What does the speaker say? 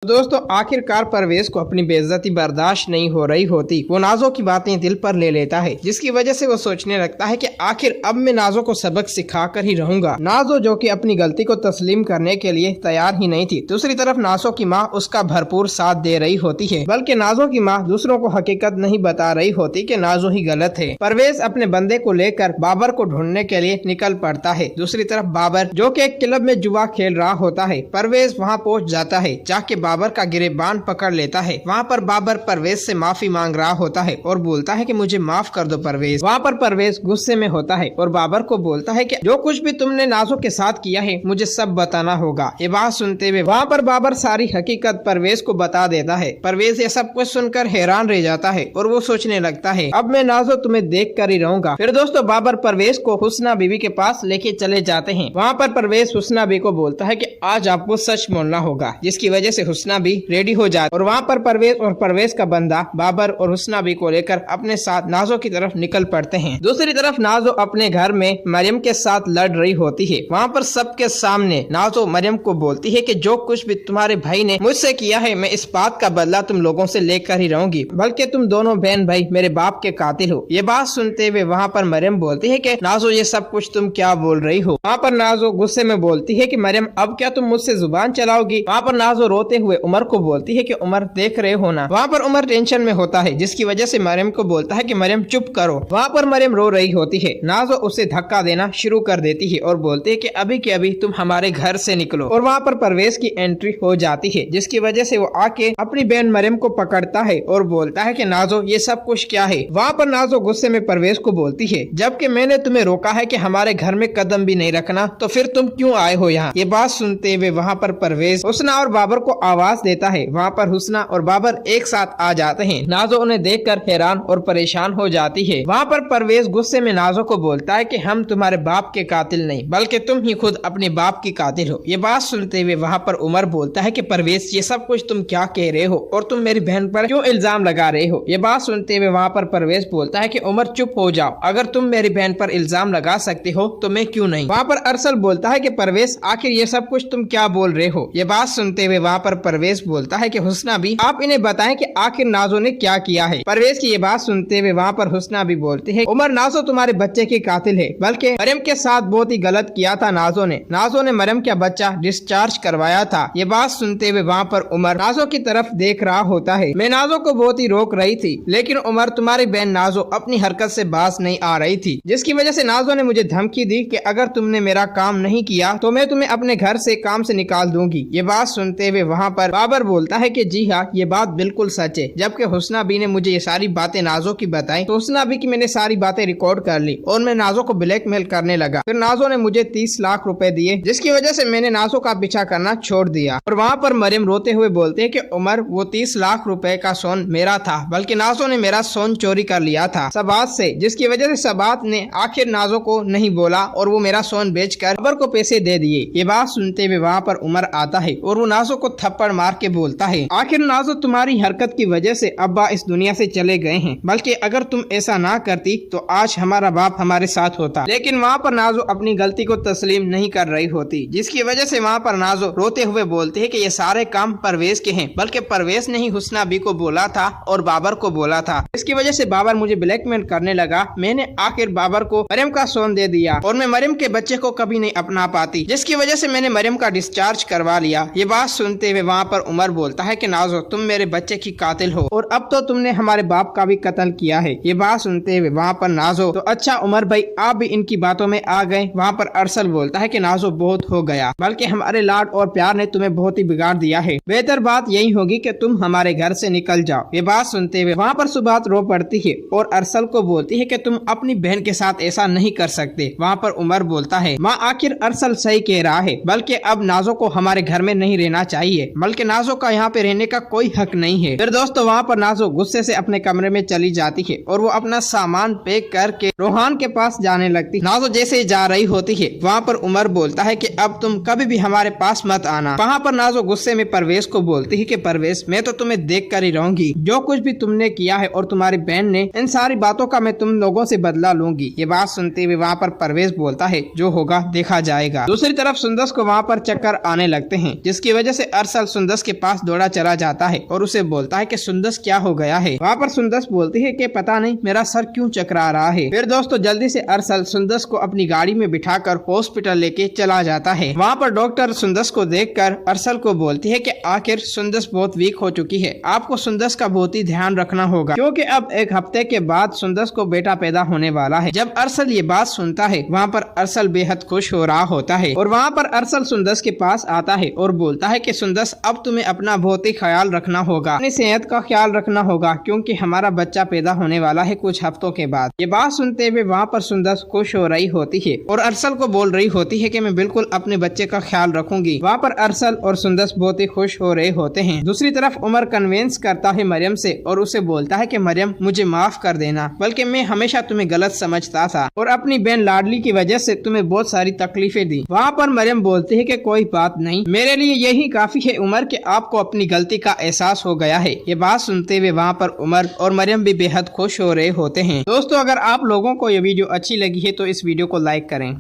दोस्तों आखिरकार परवेज को अपनी बेइज्जती बर्दाश्त नहीं हो रही होती। वो नाजो की बातें दिल पर ले लेता है, जिसकी वजह से वो सोचने लगता है कि आखिर अब मैं नाजो को सबक सिखा कर ही रहूंगा। नाजो जो कि अपनी गलती को तस्लीम करने के लिए तैयार ही नहीं थी। दूसरी तरफ नाजो की माँ उसका भरपूर साथ दे रही होती है, बल्कि नाजो की माँ दूसरों को हकीकत नहीं बता रही होती कि नाजो ही गलत है। परवेज अपने बंदे को लेकर बाबर को ढूंढने के लिए निकल पड़ता है। दूसरी तरफ बाबर जो कि एक क्लब में जुआ खेल रहा होता है, परवेज वहाँ पहुँच जाता है, जाके बाबर का गिरेबान पकड़ लेता है। वहाँ पर बाबर परवेज से माफी मांग रहा होता है और बोलता है कि मुझे माफ कर दो परवेज। वहाँ पर परवेज गुस्से में होता है और बाबर को बोलता है कि जो कुछ भी तुमने नाजो के साथ किया है मुझे सब बताना होगा। ये बात सुनते हुए वहाँ पर बाबर सारी हकीकत परवेज को बता देता है। परवेज ये सब कुछ सुनकर हैरान रह जाता है और वो सोचने लगता है अब मैं नाजो तुम्हें देख कर ही रहूंगा। फिर दोस्तों बाबर परवेज को हुस्ना बीबी के पास लेके चले जाते हैं। वहाँ पर परवेज हुस्ना बीबी को बोलता है कि आज आपको सच बोलना होगा, जिसकी वजह से हुस्ना भी रेडी हो जाए और वहाँ पर परवेज और परवेज का बंदा बाबर और हुस्ना बी को लेकर अपने साथ नाजो की तरफ निकल पड़ते हैं। दूसरी तरफ नाजो अपने घर में मरियम के साथ लड़ रही होती है। वहाँ पर सबके सामने नाजो मरियम को बोलती है कि जो कुछ भी तुम्हारे भाई ने मुझसे किया है मैं इस बात का बदला तुम लोगों से लेकर ही रहूंगी, बल्कि तुम दोनों बहन भाई मेरे बाप के कातिल हो। ये बात सुनते हुए वहाँ पर मरियम बोलती है कि नाजो ये सब कुछ तुम क्या बोल रही हो। वहाँ पर नाजो गुस्से में बोलती है कि मरियम अब क्या तुम मुझसे जुबान चलाओगी। वहाँ पर नाजो रोते हुए उमर को बोलती है कि उमर देख रहे हो ना। वहाँ पर उमर टेंशन में होता है, जिसकी वजह से मरियम को बोलता है कि मरियम चुप करो। वहाँ पर मरियम रो रही होती है। नाजो उसे धक्का देना शुरू कर देती है और बोलती है कि अभी के अभी तुम हमारे घर से निकलो। और वहाँ पर परवेज की एंट्री हो जाती है, जिसकी वजह से वो आके अपनी बहन मरियम को पकड़ता है और बोलता है कि नाजो ये सब कुछ क्या है। वहाँ पर नाजो गुस्से में परवेज को बोलती है जबकि मैंने तुम्हें रोका है कि हमारे घर में कदम भी नहीं रखना, तो फिर तुम क्यों आए हो यहाँ। ये बात सुनते हुए वहाँ पर परवेज हुस्ना और बाबर को आवाज देता है। वहाँ पर हुस्ना और बाबर एक साथ आ जाते हैं। नाजो उन्हें देखकर हैरान और परेशान हो जाती है। वहाँ पर परवेज गुस्से में नाजो को बोलता है कि हम तुम्हारे बाप के कातिल नहीं, बल्कि तुम ही खुद अपने बाप की कातिल हो। ये बात सुनते हुए वहाँ पर उमर बोलता है कि परवेज ये सब कुछ तुम क्या कह रहे हो और तुम मेरी बहन पर क्यों इल्जाम लगा रहे हो। ये बात सुनते हुए वहाँ पर परवेज बोलता है कि उमर चुप हो जाओ, अगर तुम मेरी बहन पर इल्जाम लगा सकते हो तो मैं क्यों नहीं। वहाँ पर अरसल बोलता है कि परवेज आखिर ये सब कुछ तुम क्या बोल रहे हो। ये बात सुनते हुए वहाँ पर परवेज बोलता है कि हुस्ना भी आप इन्हें बताएं कि आखिर नाजो ने क्या किया है। परवेज की ये बात सुनते हुए वहाँ पर हुस्ना भी बोलती है उमर नाजो तुम्हारे बच्चे की कातिल है, बल्कि मरियम के साथ बहुत ही गलत किया था नाजो ने मरियम का बच्चा डिस्चार्ज करवाया था। ये बात सुनते हुए वहाँ पर उमर नाजो की तरफ देख रहा होता है। मैं नाजो को बहुत ही रोक रही थी, लेकिन उमर तुम्हारी बहन नाजो अपनी हरकत से बाज नहीं आ रही थी, जिसकी वजह से नाजो ने मुझे धमकी दी कि अगर तुमने मेरा काम नहीं किया तो मैं तुम्हें अपने घर से काम से निकाल दूंगी। ये बात सुनते हुए वहाँ पर बाबर बोलता है कि जी हाँ ये बात बिल्कुल सच है। जबकि हुस्ना बी ने मुझे ये सारी बातें नाजो की बताई तो हुस्ना बी की मैंने सारी बातें रिकॉर्ड कर ली और मैं नाजो को ब्लैकमेल करने लगा। फिर नाजो ने मुझे 30 लाख रुपए दिए, जिसकी वजह से मैंने नाजो का पीछा करना छोड़ दिया। और वहाँ पर मरियम रोते हुए बोलते हैं कि उमर वो 30 लाख रुपए का सोन मेरा था, बल्कि नाजो ने मेरा सोन चोरी कर लिया था सबात से, जिसकी वजह से सबात ने आखिर नाजो को नहीं बोला और वो मेरा सोन बेचकर बाबर को पैसे दे दिए। ये बात सुनते हुए वहाँ पर उमर आता है और वो नाजो को थप्पड़ मार के बोलता है आखिर नाजो तुम्हारी हरकत की वजह से अब्बा इस दुनिया से चले गए हैं, बल्कि अगर तुम ऐसा ना करती तो आज हमारा बाप हमारे साथ होता। लेकिन वहाँ पर नाजो अपनी गलती को तस्लीम नहीं कर रही होती, जिसकी वजह से वहाँ पर नाजो रोते हुए बोलते हैं कि ये सारे काम परवेज के हैं, बल्कि परवेज ने ही हुस्ना बी को बोला था और बाबर को बोला था। इसकी वजह से बाबर मुझे ब्लैकमेल करने लगा। मैंने आखिर बाबर को मरियम का सोन दे दिया और मैं मरियम के बच्चे को कभी नहीं अपना पाती, जिसकी वजह से मैंने मरियम का डिस्चार्ज करवा लिया। ये बात सुनते हुए वहाँ पर उमर बोलता है कि नाजो तुम मेरे बच्चे की कातिल हो और अब तो तुमने हमारे बाप का भी कत्ल किया है। ये बात सुनते हुए वहाँ पर नाजो तो अच्छा उमर भाई आप भी इनकी बातों में आ गए। वहाँ पर अरसल बोलता है कि नाजो बहुत हो गया, बल्कि हमारे लाड और प्यार ने तुम्हें बहुत ही बिगाड़ दिया है। बेहतर बात यही होगी कि तुम हमारे घर से निकल जाओ। ये बात सुनते हुए वहाँ पर सुबात रो पड़ती है और अरसल को बोलती है कि तुम अपनी बहन के साथ ऐसा नहीं कर सकते। वहाँ पर उमर बोलता है माँ आखिर अरसल सही कह रहा है, बल्कि अब नाजो को हमारे घर में नहीं रहना चाहिए, बल्कि नाजो का यहाँ पे रहने का कोई हक नहीं है। फिर दोस्तों वहाँ पर नाजो गुस्से से अपने कमरे में चली जाती है और वो अपना सामान पैक करके रोहान के पास जाने लगती। नाजो जैसे जा रही होती है वहाँ पर उमर बोलता है कि अब तुम कभी भी हमारे पास मत आना। वहाँ पर नाजो गुस्से में परवेज को बोलती है कि परवेज मैं तो तुम्हें देख कर ही रहूंगी, जो कुछ भी तुमने किया है और तुम्हारी बहन ने, इन सारी बातों का मैं तुम लोगों से बदला लूंगी। ये बात सुनते हुए वहाँ पर परवेज बोलता है जो होगा देखा जाएगा। दूसरी तरफ सुंदस को वहाँ पर चक्कर आने लगते हैं, जिसकी वजह से अरसल सुंदस के पास दौड़ा चला जाता है और उसे बोलता है कि सुंदस क्या हो गया है। वहाँ पर सुंदस बोलती है कि पता नहीं मेरा सर क्यों चकरा रहा है। फिर दोस्तों जल्दी से अरसल सुंदस को अपनी गाड़ी में बिठाकर हॉस्पिटल लेके चला जाता है। वहाँ पर डॉक्टर सुंदस को देखकर अरसल को बोलती है कि आखिर सुंदस बहुत वीक हो चुकी है, आपको सुंदस का बहुत ही ध्यान रखना होगा क्योंकि अब एक हफ्ते के बाद सुंदस को बेटा पैदा होने वाला है। जब अरसल ये बात सुनता है वहाँ पर अरसल बेहद खुश हो रहा होता है और वहाँ पर अरसल सुंदस के पास आता है और बोलता है कि सुंदस अब तुम्हें अपना बहुत ही ख्याल रखना होगा, अपनी सेहत का ख्याल रखना होगा क्योंकि हमारा बच्चा पैदा होने वाला है कुछ हफ्तों के बाद। ये बात सुनते हुए वहाँ पर सुंदस खुश हो रही होती है और अरसल को बोल रही होती है कि मैं बिल्कुल अपने बच्चे का ख्याल रखूंगी। वहाँ पर अरसल और सुंदस बहुत ही खुश हो रहे होते हैं। दूसरी तरफ उमर कन्विंस करता है मरियम से और उसे बोलता है कि मरियम मुझे माफ कर देना, बल्कि मैं हमेशा तुम्हें गलत समझता था और अपनी बहन लाडली की वजह से तुम्हें बहुत सारी तकलीफें दी। वहाँ पर मरियम बोलती है कि कोई बात नहीं, मेरे लिए यही काफी है उमर कि आपको अपनी गलती का एहसास हो गया है। ये बात सुनते हुए वहाँ पर उमर और मरियम भी बेहद खुश हो रहे होते हैं। दोस्तों अगर आप लोगों को ये वीडियो अच्छी लगी है तो इस वीडियो को लाइक करें।